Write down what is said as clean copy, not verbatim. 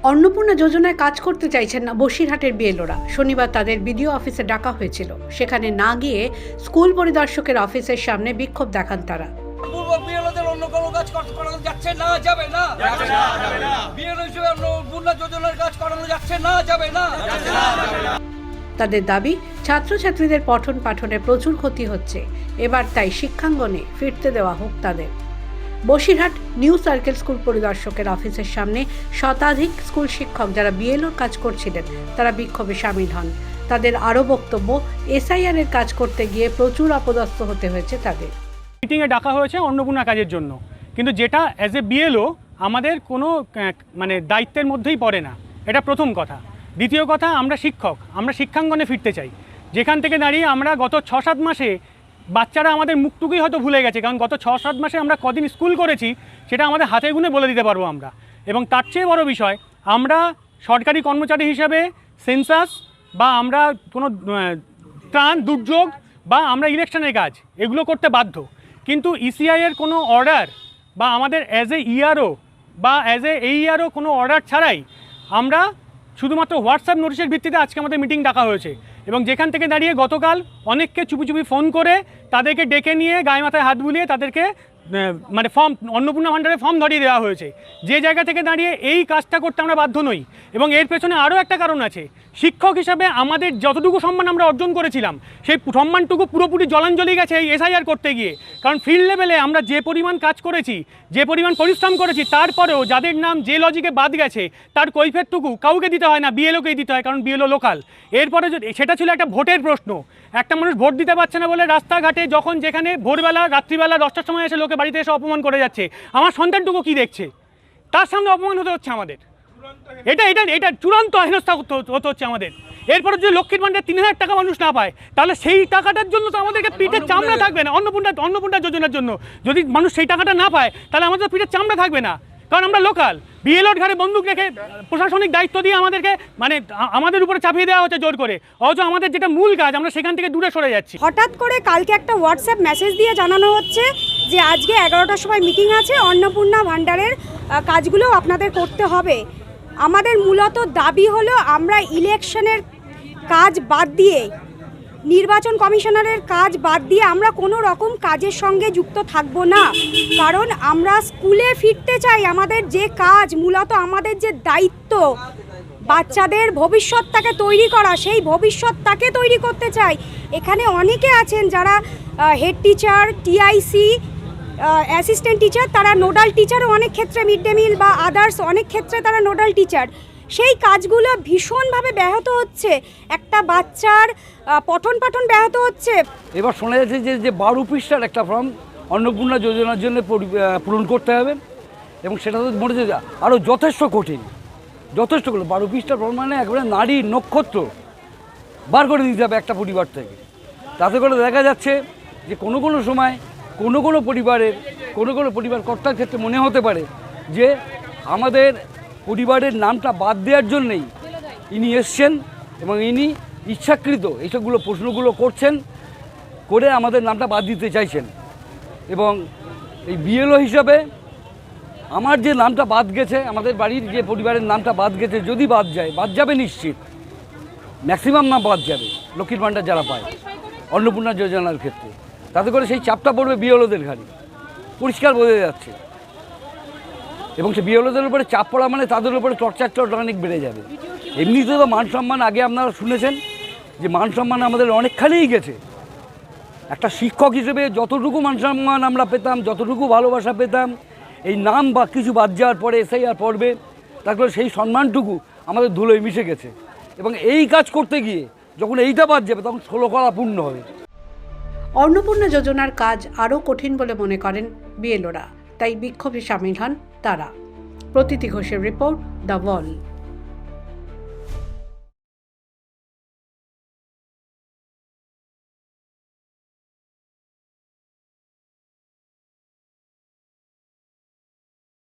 অন্নপূর্ণা যোজনায় কাজ করতে চাইছেন না বসিরহাটের বিএলওরা। শনিবার তাদের বিডিও অফিসে ডাকা হয়েছিল। সেখানে না গিয়ে স্কুল পরিদর্শকের অফিসের সামনে বিক্ষোভ দেখান তারা। অন্য কোনো কাজ করানো যাচ্ছে না, যাবে না। বিএলও হিসেবে অন্নপূর্ণা যোজনার কাজ করানো যাচ্ছে না, যাবে না। তাদের দাবি, ছাত্রছাত্রীদের পঠন পাঠনে প্রচুর ক্ষতি হচ্ছে। এবার তাই শিক্ষাঙ্গনে ফিরতে দেওয়া হোক তাদের। বসিরহাট নিউ সার্কেল স্কুল পরিদর্শকের অফিসের সামনে শতাধিক স্কুল শিক্ষক যারা বিএলওর কাজ করছিলেন তারা বিক্ষোভে সামিল হন। তাদের আরও বক্তব্য, এসআইআর এর কাজ করতে গিয়ে প্রচুর অপদস্থ হতে হয়েছে তাদের। মিটিংয়ে ডাকা হয়েছে অন্নপূর্ণা কাজের জন্য, কিন্তু যেটা অ্যাজ এ বিএলও আমাদের কোনো দায়িত্বের মধ্যেই পড়ে না। এটা প্রথম কথা। দ্বিতীয় কথা, আমরা শিক্ষক, আমরা শিক্ষাঙ্গনে ফিরতে চাই। যেখান থেকে দাঁড়িয়ে আমরা গত 6-7 মাসে বাচ্চারা আমাদের মুখটুকুই হয়তো ভুলে গেছে, কারণ গত 6-7 মাসে আমরা কদিন স্কুল করেছি সেটা আমাদের হাতে গুনে বলে দিতে পারবো আমরা। এবং তার চেয়ে বড় বিষয়, আমরা সরকারি কর্মচারী হিসাবে সেন্সাস বা আমরা কোনো ত্রাণ দুর্যোগ বা আমরা ইলেকশনের কাজ এগুলো করতে বাধ্য, কিন্তু ইসিআইয়ের কোনো অর্ডার বা আমাদের অ্যাজ এ ইআরও বা অ্যাজ এ এইআরও কোনো অর্ডার ছাড়াই আমরা শুধুমাত্র হোয়াটসঅ্যাপ নোটিশের ভিত্তিতে আজকে আমাদের মিটিং ডাকা হয়েছে। এবং যেখান থেকে দাঁড়িয়ে গতকাল অনেককে চুপি চুপি ফোন করে তাদেরকে ডেকে নিয়ে গায়ে মাথায় হাত বুলিয়ে তাদেরকে ফর্ম, অন্নপূর্ণা ভাণ্ডারে ফর্ম ধরিয়ে দেওয়া হয়েছে। যে জায়গা থেকে দাঁড়িয়ে এই কাজটা করতে আমরা বাধ্য নই। এবং এর পেছনে আরও একটা কারণ আছে। শিক্ষক হিসাবে আমাদের যতটুকু সম্মান আমরা অর্জন করেছিলাম সেই সম্মানটুকু পুরোপুরি জলাঞ্জলি গেছে এই এসআইআর করতে গিয়ে। কারণ ফিল্ড লেভেলে আমরা যে পরিমাণ কাজ করেছি, যে পরিমাণ পরিশ্রম করেছি, তারপরেও যাদের নাম যে লজিকে বাদ গেছে তার কৈফিয়তটুকু কাউকে দিতে হয় না, বিএলওকেই দিতে হয়, কারণ বিএলও লোকাল। এরপরে সেটা ছিল একটা ভোটের প্রশ্ন। একটা মানুষ ভোট দিতে পারছে না বলে রাস্তাঘাটে যখন যেখানে ভোরবেলা রাত্রিবেলা 10টার সময় এসে লোকে বাড়িতে এসে অপমান করে যাচ্ছে, আমার সন্তানটুকু কি দেখছে? তার সামনে অপমান হতে হচ্ছে আমাদের। এটা চূড়ান্ত হেনস্থা হতে হচ্ছে আমাদের। এরপরে যদি লক্ষ্মীর ভাণ্ডারে 3000 টাকা মানুষ না পায়, তাহলে সেই টাকাটার জন্য তো আমাদেরকে পিঠের চামড়া থাকবে না। অন্নপূর্ণা যোজনার জন্য যদি মানুষ সেই টাকাটা না পায়, তাহলে আমাদের পিঠের চামড়া থাকবে না, কারণ আমরা লোকাল। বিএলওর ঘাড়ে বন্দুক রেখে প্রশাসনিক দায়িত্ব দিয়ে আমাদেরকে আমাদের উপরে চাপিয়ে দেওয়া হচ্ছে জোর করে, অথচ আমাদের যেটা মূল কাজ আমরা সেখান থেকে দূরে সরে যাচ্ছি। হঠাৎ করে কালকে একটা হোয়াটসঅ্যাপ মেসেজ দিয়ে জানানো হচ্ছে যে আজকে 11টার সময় মিটিং আছে, অন্নপূর্ণা ভাণ্ডারের কাজগুলো আপনাদের করতে হবে। আমাদের মূলত দাবি হলো আমরা ইলেকশনের কাজ বাদ দিয়ে, নির্বাচন কমিশনারের কাজ বাদ দিয়ে আমরা কোনো রকম কাজের সঙ্গে যুক্ত থাকব না। কারণ আমরা স্কুলে ফিরতে চাই। আমাদের যে কাজ, মূলত আমাদের যে দায়িত্ব বাচ্চাদের ভবিষ্যৎটাকে তৈরি করা, সেই ভবিষ্যৎটাকে তৈরি করতে চাই। এখানে অনেকে আছেন যারা head teacher, TIC, assistant teacher, তারা নোডাল টিচারও অনেক ক্ষেত্রে, মিড ডে মিল বা আদার্স অনেক ক্ষেত্রে তারা নোডাল টিচার। সেই কাজগুলো ভীষণভাবে ব্যাহত হচ্ছে। একটা বাচ্চার পঠন পাঠন ব্যাহত হচ্ছে। এবার শোনা যাচ্ছে যে 12 পৃষ্ঠার একটা ফর্ম অন্নপূর্ণা যোজনার জন্য পূরণ করতে হবে, এবং সেটা তো মনে হচ্ছে আরও যথেষ্ট কঠিন, যথেষ্ট কঠিন। 12 পৃষ্ঠার ফর্ম মানে একেবারে নারী নক্ষত্র বার করে দিতে হবে একটা পরিবার থেকে। তাতে করে দেখা যাচ্ছে যে কোনো সময় কোনো পরিবার কর্তার ক্ষেত্রে মনে হতে পারে যে আমাদের পরিবারের নামটা বাদ দেওয়ার জন্যেই ইনি এসছেন এবং ইনি ইচ্ছাকৃত এইসবগুলো প্রশ্নগুলো করছেন, করে আমাদের নামটা বাদ দিতে চাইছেন। এবং এই বিএলও হিসাবে আমার যে নামটা বাদ গেছে, আমাদের বাড়ির যে পরিবারের নামটা বাদ গেছে, যদি বাদ যাবে নিশ্চিত, ম্যাক্সিমাম নাম বাদ যাবে লক্ষ্মীর ভাণ্ডার যারা পায় অন্নপূর্ণা যোজনার ক্ষেত্রে। তাতে করে সেই চাপটা পড়বে বিএলওদের ঘাড়ে, পরিষ্কার বোঝা যাচ্ছে। এবং সে বিএলওদের উপরে চাপ পড়া মানে তাদের উপরে টর্চারটা অনেক বেড়ে যাবে। এমনিতে তো মান সম্মান, আগে আপনারা শুনেছেন যে মান সম্মান আমাদের অনেকখানেই গেছে। একটা শিক্ষক হিসেবে যতটুকু মান সম্মান আমরা পেতাম, যতটুকু ভালোবাসা পেতাম, এই নাম বা কিছু বাদ যাওয়ার পরে এসআইআর পড়বে, তারপরে সেই সম্মানটুকু আমাদের ধুলোয় মিশে গেছে। এবং এই কাজ করতে গিয়ে যখন এইটা বাদ যাবে তখন 16 কলা পূর্ণ হবে। অন্নপূর্ণা যোজনার কাজ আরও কঠিন বলে মনে করেন বিএলওরা, তাই বিক্ষোভে সামিল হন তারা। প্রতীতি ঘোষের রিপোর্ট, দ্য ওয়াল।